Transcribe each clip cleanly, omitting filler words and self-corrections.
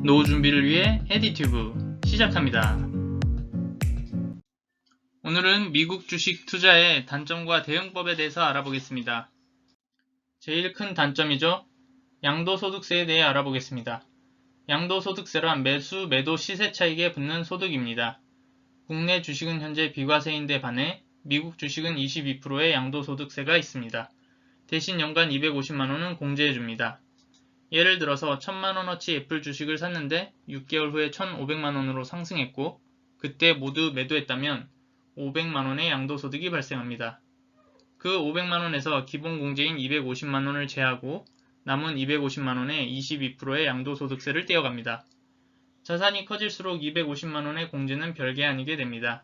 노후 준비를 위해 에디튜브 시작합니다. 오늘은 미국 주식 투자의 단점과 대응법에 대해서 알아보겠습니다. 제일 큰 단점이죠. 양도소득세에 대해 알아보겠습니다. 양도소득세란 매수, 매도 시세 차익에 붙는 소득입니다. 국내 주식은 현재 비과세인데 반해 미국 주식은 22%의 양도소득세가 있습니다. 대신 연간 250만원은 공제해줍니다. 예를 들어서 1000만원어치 애플 주식을 샀는데 6개월 후에 1500만원으로 상승했고 그때 모두 매도했다면 500만원의 양도소득이 발생합니다. 그 500만원에서 기본 공제인 250만원을 제하고 남은 250만원에 22%의 양도소득세를 떼어갑니다. 자산이 커질수록 250만원의 공제는 별게 아니게 됩니다.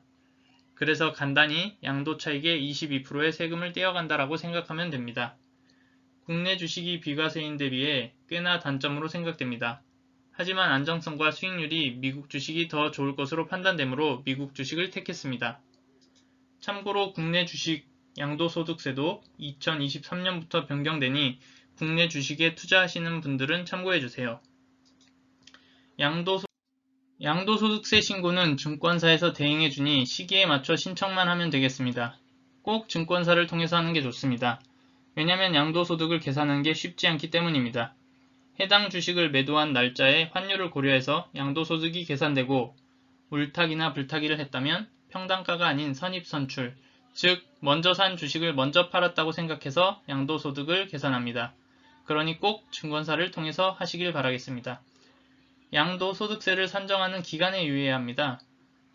그래서 간단히 양도차익의 22%의 세금을 떼어간다라고 생각하면 됩니다. 국내 주식이 비과세인데 비해 꽤나 단점으로 생각됩니다. 하지만 안정성과 수익률이 미국 주식이 더 좋을 것으로 판단되므로 미국 주식을 택했습니다. 참고로 국내 주식 양도소득세도 2023년부터 변경되니 국내 주식에 투자하시는 분들은 참고해주세요. 양도소득세 신고는 증권사에서 대행해주니 시기에 맞춰 신청만 하면 되겠습니다. 꼭 증권사를 통해서 하는 게 좋습니다. 왜냐하면 양도소득을 계산하는 게 쉽지 않기 때문입니다. 해당 주식을 매도한 날짜에 환율을 고려해서 양도소득이 계산되고 울타기나 불타기를 했다면 평단가가 아닌 선입선출, 즉 먼저 산 주식을 먼저 팔았다고 생각해서 양도소득을 계산합니다. 그러니 꼭 증권사를 통해서 하시길 바라겠습니다. 양도소득세를 산정하는 기간에 유의해야 합니다.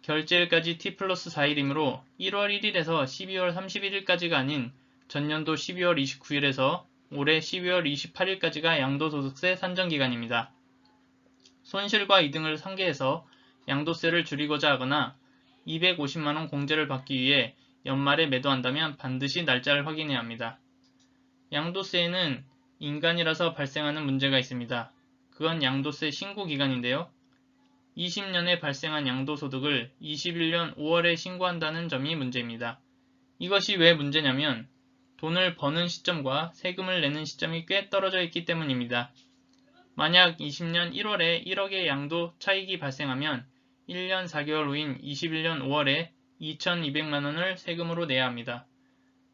결제일까지 T+4일이므로 1월 1일에서 12월 31일까지가 아닌 전년도 12월 29일에서 올해 12월 28일까지가 양도소득세 산정기간입니다. 손실과 이등을 상계해서 양도세를 줄이고자 하거나 250만원 공제를 받기 위해 연말에 매도한다면 반드시 날짜를 확인해야 합니다. 양도세에는 인간이라서 발생하는 문제가 있습니다. 그건 양도세 신고기간인데요. 20년에 발생한 양도소득을 21년 5월에 신고한다는 점이 문제입니다. 이것이 왜 문제냐면 돈을 버는 시점과 세금을 내는 시점이 꽤 떨어져 있기 때문입니다. 만약 20년 1월에 1억의 양도 차익이 발생하면 1년 4개월 후인 21년 5월에 2200만원을 세금으로 내야 합니다.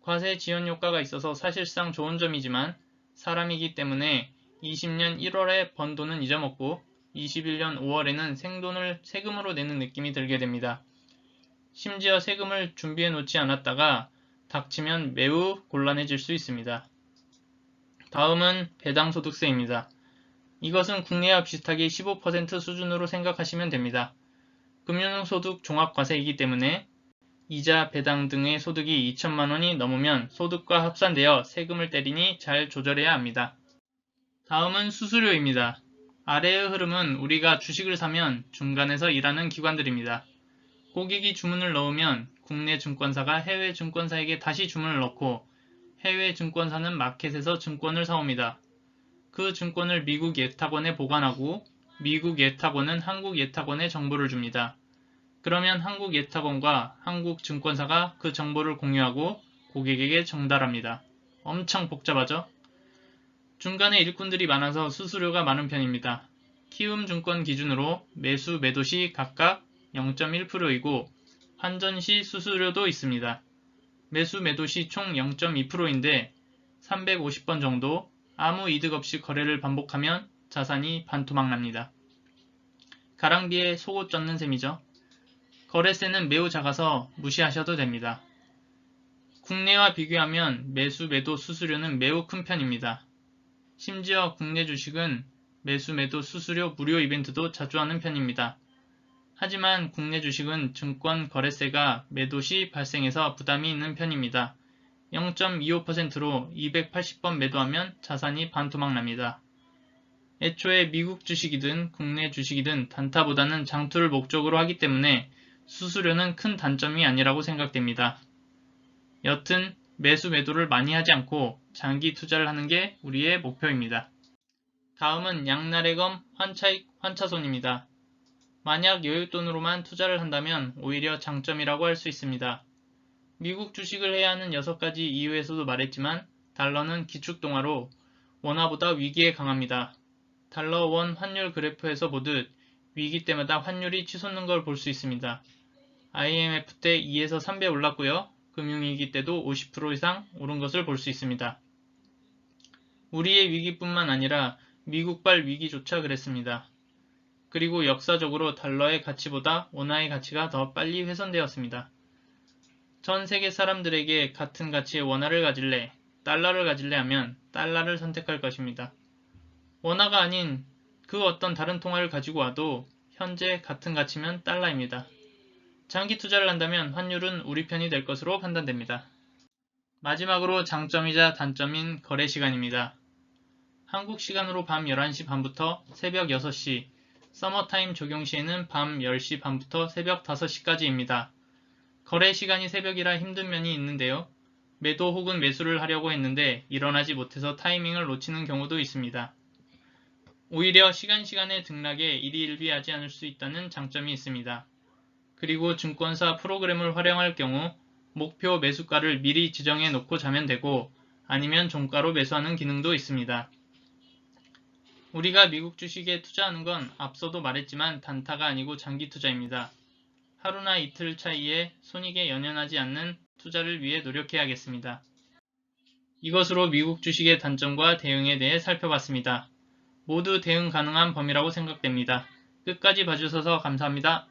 과세 지연 효과가 있어서 사실상 좋은 점이지만 사람이기 때문에 20년 1월에 번 돈은 잊어먹고 21년 5월에는 생돈을 세금으로 내는 느낌이 들게 됩니다. 심지어 세금을 준비해 놓지 않았다가 닥치면 매우 곤란해질 수 있습니다. 다음은 배당소득세입니다. 이것은 국내와 비슷하게 15% 수준으로 생각하시면 됩니다. 금융소득 종합과세이기 때문에 이자, 배당 등의 소득이 2천만원이 넘으면 소득과 합산되어 세금을 때리니 잘 조절해야 합니다. 다음은 수수료입니다. 아래의 흐름은 우리가 주식을 사면 중간에서 일하는 기관들입니다. 고객이 주문을 넣으면 국내 증권사가 해외 증권사에게 다시 주문을 넣고 해외 증권사는 마켓에서 증권을 사옵니다. 그 증권을 미국 예탁원에 보관하고 미국 예탁원은 한국 예탁원에 정보를 줍니다. 그러면 한국 예탁원과 한국 증권사가 그 정보를 공유하고 고객에게 전달합니다. 엄청 복잡하죠? 중간에 일꾼들이 많아서 수수료가 많은 편입니다. 키움증권 기준으로 매수 매도 시 각각 0.1%이고 환전 시 수수료도 있습니다. 매수 매도 시 총 0.2%인데 350번 정도 아무 이득 없이 거래를 반복하면 자산이 반토막 납니다. 가랑비에 속옷 젖는 셈이죠. 거래세는 매우 작아서 무시하셔도 됩니다. 국내와 비교하면 매수 매도 수수료는 매우 큰 편입니다. 심지어 국내 주식은 매수 매도 수수료 무료 이벤트도 자주 하는 편입니다. 하지만 국내 주식은 증권 거래세가 매도 시 발생해서 부담이 있는 편입니다. 0.25%로 280번 매도하면 자산이 반토막 납니다. 애초에 미국 주식이든 국내 주식이든 단타보다는 장투를 목적으로 하기 때문에 수수료는 큰 단점이 아니라고 생각됩니다. 여튼 매수 매도를 많이 하지 않고 장기 투자를 하는 게 우리의 목표입니다. 다음은 양날의 검 환차익 환차손입니다. 만약 여윳돈으로만 투자를 한다면 오히려 장점이라고 할 수 있습니다. 미국 주식을 해야 하는 6가지 이유에서도 말했지만 달러는 기축동화로 원화보다 위기에 강합니다. 달러 원 환율 그래프에서 보듯 위기 때마다 환율이 치솟는 걸 볼 수 있습니다. IMF 때 2에서 3배 올랐고요. 금융위기 때도 50% 이상 오른 것을 볼 수 있습니다. 우리의 위기뿐만 아니라 미국발 위기조차 그랬습니다. 그리고 역사적으로 달러의 가치보다 원화의 가치가 더 빨리 훼손되었습니다. 전 세계 사람들에게 같은 가치의 원화를 가질래, 달러를 가질래 하면 달러를 선택할 것입니다. 원화가 아닌 그 어떤 다른 통화를 가지고 와도 현재 같은 가치면 달러입니다. 장기 투자를 한다면 환율은 우리 편이 될 것으로 판단됩니다. 마지막으로 장점이자 단점인 거래 시간입니다. 한국 시간으로 밤 11시 반부터 새벽 6시, 서머타임 적용 시에는 밤 10시 반부터 새벽 5시까지입니다. 거래 시간이 새벽이라 힘든 면이 있는데요. 매도 혹은 매수를 하려고 했는데 일어나지 못해서 타이밍을 놓치는 경우도 있습니다. 오히려 시간에 등락에 일희일비하지 않을 수 있다는 장점이 있습니다. 그리고 증권사 프로그램을 활용할 경우 목표 매수가를 미리 지정해 놓고 자면 되고 아니면 종가로 매수하는 기능도 있습니다. 우리가 미국 주식에 투자하는 건 앞서도 말했지만 단타가 아니고 장기 투자입니다. 하루나 이틀 차이에 손익에 연연하지 않는 투자를 위해 노력해야겠습니다. 이것으로 미국 주식의 단점과 대응에 대해 살펴봤습니다. 모두 대응 가능한 범위라고 생각됩니다. 끝까지 봐주셔서 감사합니다.